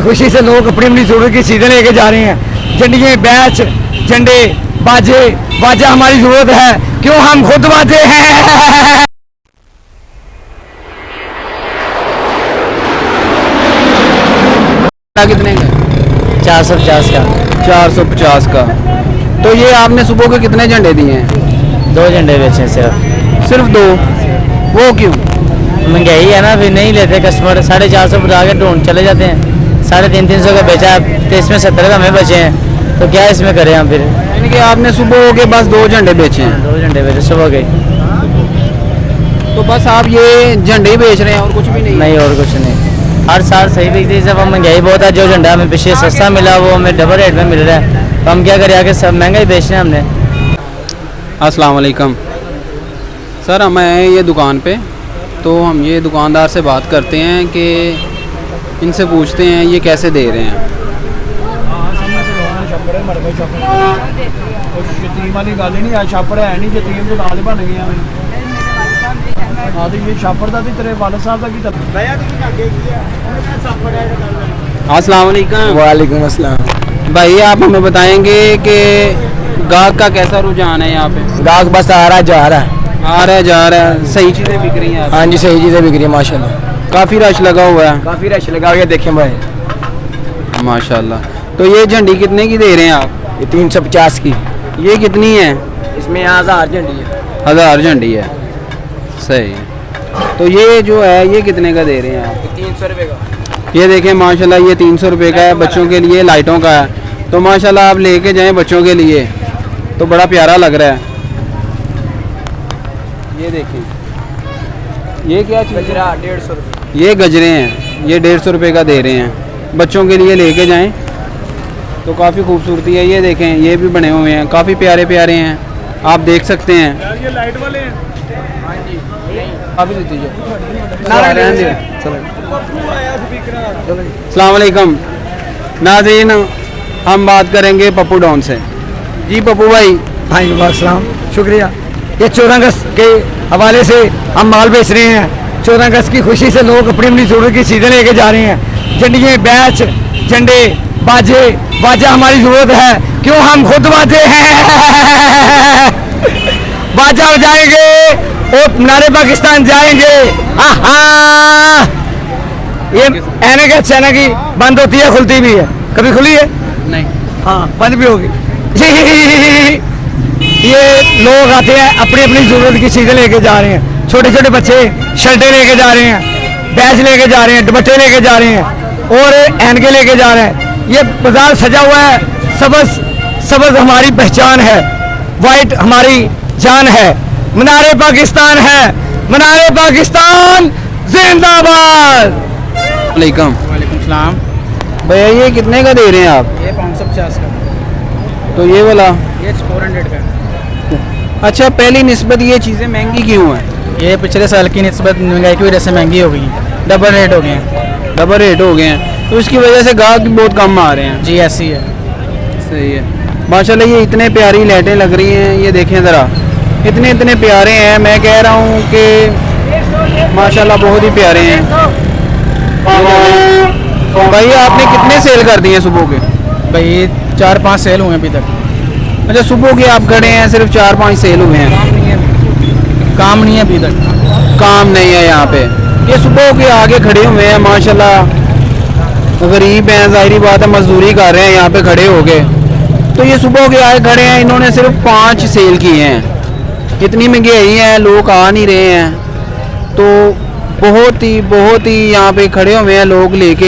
खुशी से लोग अपनी अपनी जरूरत की चीज़ें लेके जा रहे हैं। झंडियाँ, बैच, झंडे, बाजे, बाजा हमारी जरूरत है, क्यों हम खुद बाजे हैं। कितने का? 450 का। 450 का। तो ये आपने सुबह के कितने झंडे दिए हैं? 2 झंडे बेचे सिर्फ 2? वो क्यों? महंगाई है ना, फिर नहीं लेते कस्टमर। 450 बता के ढूंढ चले जाते हैं। 350 का बेचा तो इसमें 70 का हमें बचे हैं, तो क्या इसमें करें हम फिर। यानी कि आपने सुबह के बस 2 झंडे बेचे हैं? 2 झंडे बेचे सुबह के। तो बस आप ये झंडे ही बेच रहे हैं और कुछ भी नहीं? नहीं, और कुछ नहीं। हर साल सही बिकती है, जब हम महंगाई बहुत है। जो झंडा हमें पीछे सस्ता मिला वो हमें डबल रेट में मिल रहा है, तो हम क्या करें, आगे सब महंगा ही बेचना है हमने। अस्सलाम वालेकुम सर, हम आए हैं ये दुकान पे, तो हम ये दुकानदार से बात करते हैं कि इनसे पूछते हैं ये कैसे दे रहे हैं। यतीम वाली गल ही नहीं है, छापड़ है नहीं, यतीम तो नाल बन गया। हाँ, तो ये छापड़ का भी तेरे वाले साहब का की अस्सलाम वालेकुम। वालेकुम अस्सलाम। भाई आप हमें बताएंगे कि गाहक का कैसा रुझान है यहाँ पे? गाहक बस आ रहा जा रहा है। आ रहा है जा रहा है, सही चीज़ें बिक रही हैं? हाँ जी, सही चीज़ें बिक रही है माशाल्लाह। काफ़ी रश लगा हुआ है? काफ़ी रश लगा हुआ है, देखें भाई माशाल्लाह। तो ये झंडी कितने की दे रहे हैं आप? ये 350 की। ये कितनी है? इसमें 1000 झंडी है। 1000 झंडी है, सही है। तो ये जो है ये कितने का दे रहे हैं आप? 300 रुपये का। ये देखें माशाल्लाह, ये 300 रुपये का है, बच्चों के लिए लाइटों का है। तो माशाल्लाह आप लेके जाएं बच्चों के लिए, तो बड़ा प्यारा लग रहा है। ये देखें, ये क्या चीज़ है? 150 रुपये। ये गजरे हैं, ये 150 रुपये का दे रहे हैं। बच्चों के लिए लेके जाएं तो काफ़ी खूबसूरती है। ये देखें, ये भी बने हुए हैं, काफ़ी प्यारे प्यारे हैं, आप देख सकते हैं। ये लाइट वाले हैं। काफ़ी देती है। अस्सलाम वालेकुम नाज़रीन, हम बात करेंगे पप्पू डॉन से। जी पप्पू भाई। हाँ जी, वालेकुम शुक्रिया। ये 14 अगस्त के हवाले से हम माल बेच रहे हैं। 14 अगस्त की खुशी से लोग अपनी अपनी जरूरत की चीज़ें लेके जा रहे हैं। झंडियाँ, बैच, झंडे, बाजे, बाजा हमारी जरूरत है, क्यों हम खुद बाजे हैं। बाजा बजाएंगे और मीनारे पाकिस्तान जाएंगे। ये ऐनक है, चैनक की बंद होती है, खुलती भी है। कभी खुली है? नहीं। हाँ, बंद भी होगी। ये लोग आते हैं, अपनी अपनी ज़रूरत की चीज़ें लेके जा रहे हैं। छोटे छोटे बच्चे शर्टें लेके जा रहे हैं, बैच लेके जा रहे हैं, दुपट्टे लेके जा रहे हैं और ऐनके लेके जा रहे हैं। ये बाजार सजा हुआ है। सबज हमारी पहचान है, वाइट हमारी जान है। मीनारे पाकिस्तान है, मीनारे पाकिस्तान जिंदाबाद। वालेकुम सलाम। भैया ये कितने का दे रहे हैं आप? ये 550 का। तो ये वाला? ये 400 का। अच्छा, पहली निस्बत ये चीज़ें महंगी क्यों हैं? ये पिछले साल की निस्बत महंगाई की वजह से महंगी हो गई, डबल रेट हो गए हैं। डबल रेट हो गए हैं, तो इसकी वजह से गाहक बहुत कम आ रहे हैं। जी ऐसी है। सही है माशाल्लाह। ये इतने प्यारी लाइटें लग रही हैं, ये देखें ज़रा, इतने इतने प्यारे हैं। मैं कह रहा हूँ कि माशाल्लाह बहुत ही प्यारे हैं। भाई आपने कितने सेल कर दिए सुबह के? भाई 4-5 सेल हुए अभी तक। अच्छा, सुबह के आप खड़े हैं, सिर्फ 4-5 सेल हुए हैं? काम नहीं है अभी तक। काम नहीं है यहाँ पे। ये सुबह के आगे खड़े हुए हैं माशाल्लाह, गरीब हैं, ज़ाहिरी बात है, मजदूरी कर रहे हैं यहाँ पे खड़े हो गए। तो ये सुबह के आगे खड़े हैं, इन्होंने सिर्फ 5 सेल किए हैं। इतनी महंगाई है, लोग आ नहीं रहे हैं, तो बहुत ही यहाँ पे खड़े हुए हैं लोग लेके।